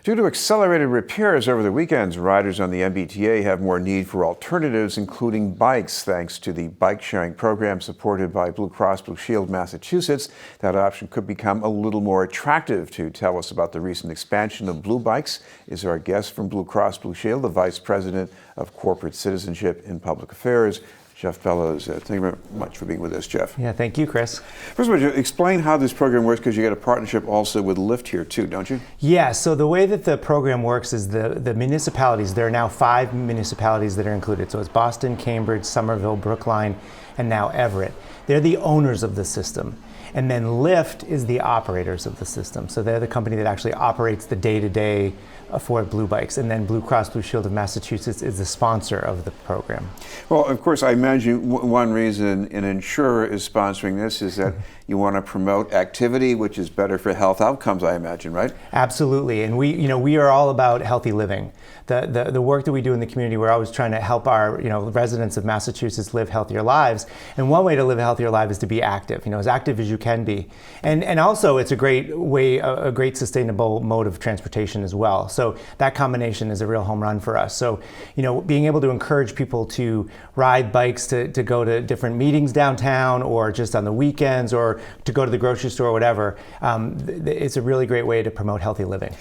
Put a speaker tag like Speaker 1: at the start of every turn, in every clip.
Speaker 1: Due to accelerated repairs over the weekends, riders on the MBTA have more need for alternatives, including bikes. Thanks to the bike sharing program supported by Blue Cross Blue Shield Massachusetts, that option could become a little more attractive. To tell us about the recent expansion of Bluebikes is our guest from Blue Cross Blue Shield, the Vice President of Corporate Citizenship and Public Affairs, Jeff Bellows. Thank you very much for being with us, Jeff.
Speaker 2: Yeah, thank you, Chris.
Speaker 1: First of all, explain how this program works, because you got a partnership also with Lyft here too, don't you?
Speaker 2: Yeah, so the way that the program works is the municipalities, there are now 5 municipalities that are included. So it's Boston, Cambridge, Somerville, Brookline, and now Everett. They're the owners of the system. And then Lyft is the operators of the system. So they're the company that actually operates the day-to-day for Bluebikes. And then Blue Cross Blue Shield of Massachusetts is the sponsor of the program.
Speaker 1: Well, of course, I imagine one reason an insurer is sponsoring this is that you want to promote activity, which is better for health outcomes, I imagine, right?
Speaker 2: Absolutely. And we are all about healthy living. The work that we do in the community, we're always trying to help our residents of Massachusetts live healthier lives. And one way to live a healthier life is to be active, as active as you can be. And also it's a great way, a great sustainable mode of transportation as well. So that combination is a real home run for us. So, being able to encourage people to ride bikes to go to different meetings downtown, or just on the weekends, or to go to the grocery store or whatever, it's a really great way to promote healthy living.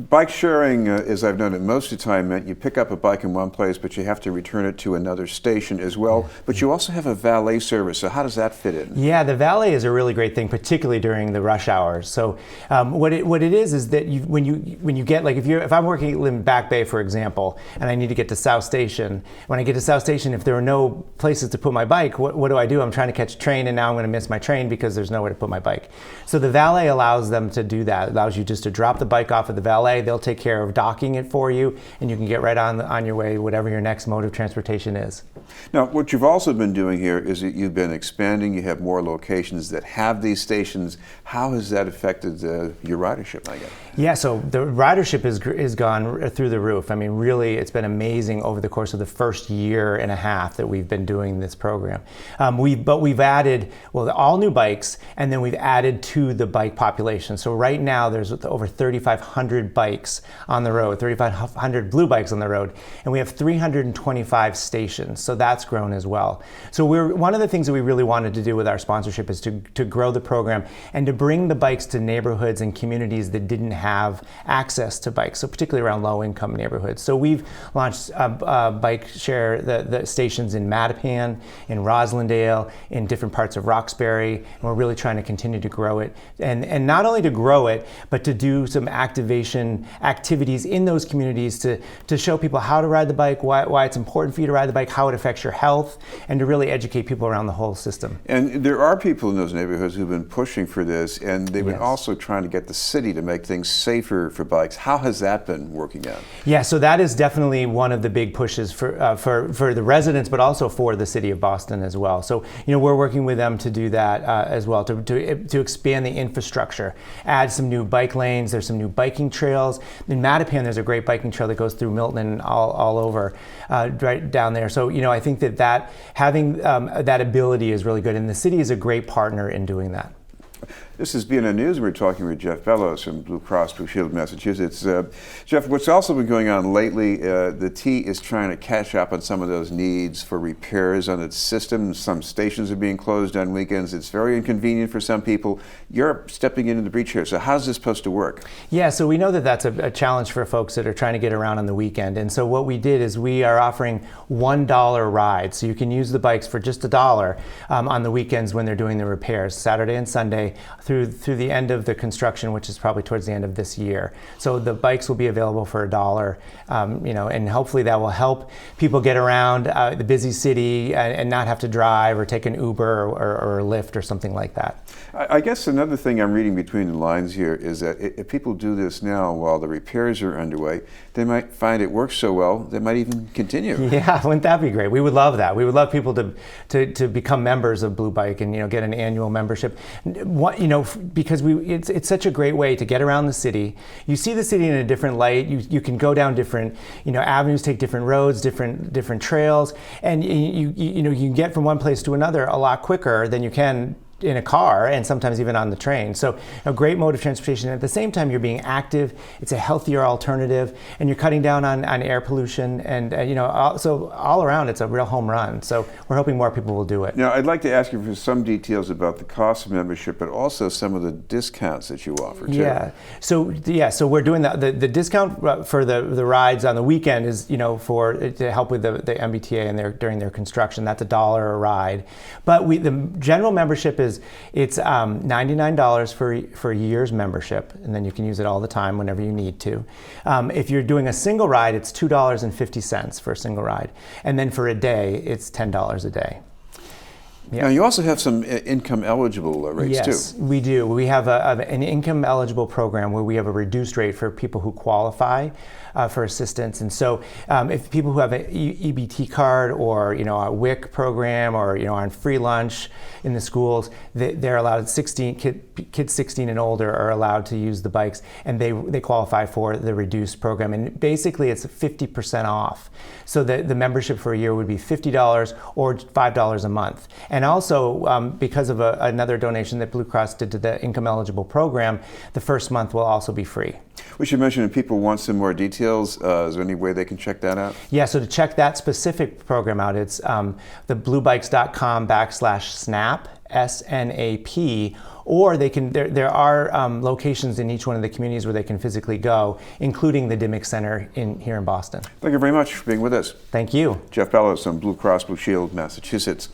Speaker 1: Bike sharing, as I've known it most of the time, meant you pick up a bike in one place, but you have to return it to another station as well. But you also have a valet service. So how does that fit in?
Speaker 2: Yeah, the valet is a really great thing, particularly during the rush hours. So what it is that when you get, like, if I'm working in Back Bay, for example, and I need to get to South Station, when I get to South Station, if there are no places to put my bike, what do I do? I'm trying to catch a train, and now I'm going to miss my train because there's nowhere to put my bike. So the valet allows them to do that. It allows you just to drop the bike off at the valet. They'll take care of docking it for you, and you can get right on your way, whatever your next mode of transportation is.
Speaker 1: Now, what you've also been doing here is that you've been expanding. You have more locations that have these stations. How has that affected your ridership, I guess?
Speaker 2: Yeah, so the ridership is gone through the roof. I mean, really, it's been amazing over the course of the first year and a half that we've been doing this program. But we've added, all new bikes, and then we've added to the bike population. So right now, there's over 3,500 bikes on the road, 3,500 Bluebikes on the road, and we have 325 stations. So that's grown as well. So one of the things that we really wanted to do with our sponsorship is to grow the program and to bring the bikes to neighborhoods and communities that didn't have access to bikes, so particularly around low-income neighborhoods. So we've launched bike share the stations in Mattapan, in Roslindale, in different parts of Roxbury, and we're really trying to continue to grow it. And not only to grow it, but to do some activities in those communities to show people how to ride the bike, why it's important for you to ride the bike, how it affects your health, and to really educate people around the whole system.
Speaker 1: And there are people in those neighborhoods who've been pushing for this, and they've been also trying to get the city to make things safer for bikes. How has that been working out?
Speaker 2: Yeah, so that is definitely one of the big pushes for the residents, but also for the city of Boston as well. So we're working with them to do that as well, to expand the infrastructure, add some new bike lanes. There's some new biking trails. In Mattapan, there's a great biking trail that goes through Milton and all over right down there. So I think that having that ability is really good, and the city is a great partner in doing that.
Speaker 1: This is BNN News. We're talking with Jeff Bellows from Blue Cross Blue Shield of Massachusetts. Jeff, what's also been going on lately, the T is trying to catch up on some of those needs for repairs on its system. Some stations are being closed on weekends. It's very inconvenient for some people. You're stepping into the breach here. So how's this supposed to work? Yeah,
Speaker 2: so we know that that's a challenge for folks that are trying to get around on the weekend. And so what we did is we are offering $1 rides. So you can use the bikes for just $1 on the weekends when they're doing the repairs, Saturday and Sunday, through the end of the construction, which is probably towards the end of this year. So the bikes will be available for $1, and hopefully that will help people get around the busy city and not have to drive or take an Uber or a Lyft or something like that.
Speaker 1: I guess another thing I'm reading between the lines here is that if people do this now while the repairs are underway, they might find it works so well, they might even continue.
Speaker 2: Yeah, wouldn't that be great? We would love that. We would love people to become members of Bluebike and get an annual membership. Because it's such a great way to get around the city. You see the city in a different light. You can go down different avenues, take different roads, different trails, and you can get from one place to another a lot quicker than you can in a car and sometimes even on the train. So a great mode of transportation. At the same time, you're being active. It's a healthier alternative, and you're cutting down on air pollution. And so all around, it's a real home run. So we're hoping more people will do it.
Speaker 1: Now, I'd like to ask you for some details about the cost of membership, but also some of the discounts that you offer too.
Speaker 2: So we're doing the discount for the rides on the weekend is to help with the MBTA and during their construction. That's $1 a ride. But the general membership it's $99 for a year's membership, and then you can use it all the time whenever you need to. If you're doing a single ride, it's $2.50 for a single ride, and then for a day, it's $10 a day. Yeah.
Speaker 1: Now, you also have some income eligible rates too.
Speaker 2: Yes, we do. We have an income eligible program where we have a reduced rate for people who qualify for assistance. And so if people who have an EBT card or a WIC program or on free lunch in the schools, they're allowed, kids 16 and older are allowed to use the bikes, and they qualify for the reduced program. And basically it's 50% off. So the membership for a year would be $50 or $5 a month. And also, because of another donation that Blue Cross did to the income eligible program, the first month will also be free.
Speaker 1: We should mention if people want some more details, is there any way they can check that out?
Speaker 2: Yeah, so to check that specific program out, it's the bluebikes.com/snap, SNAP, or they can. There are locations in each one of the communities where they can physically go, including the Dimmick Center here in Boston.
Speaker 1: Thank you very much for being with us.
Speaker 2: Thank you.
Speaker 1: Jeff Bellows from Blue Cross Blue Shield, Massachusetts.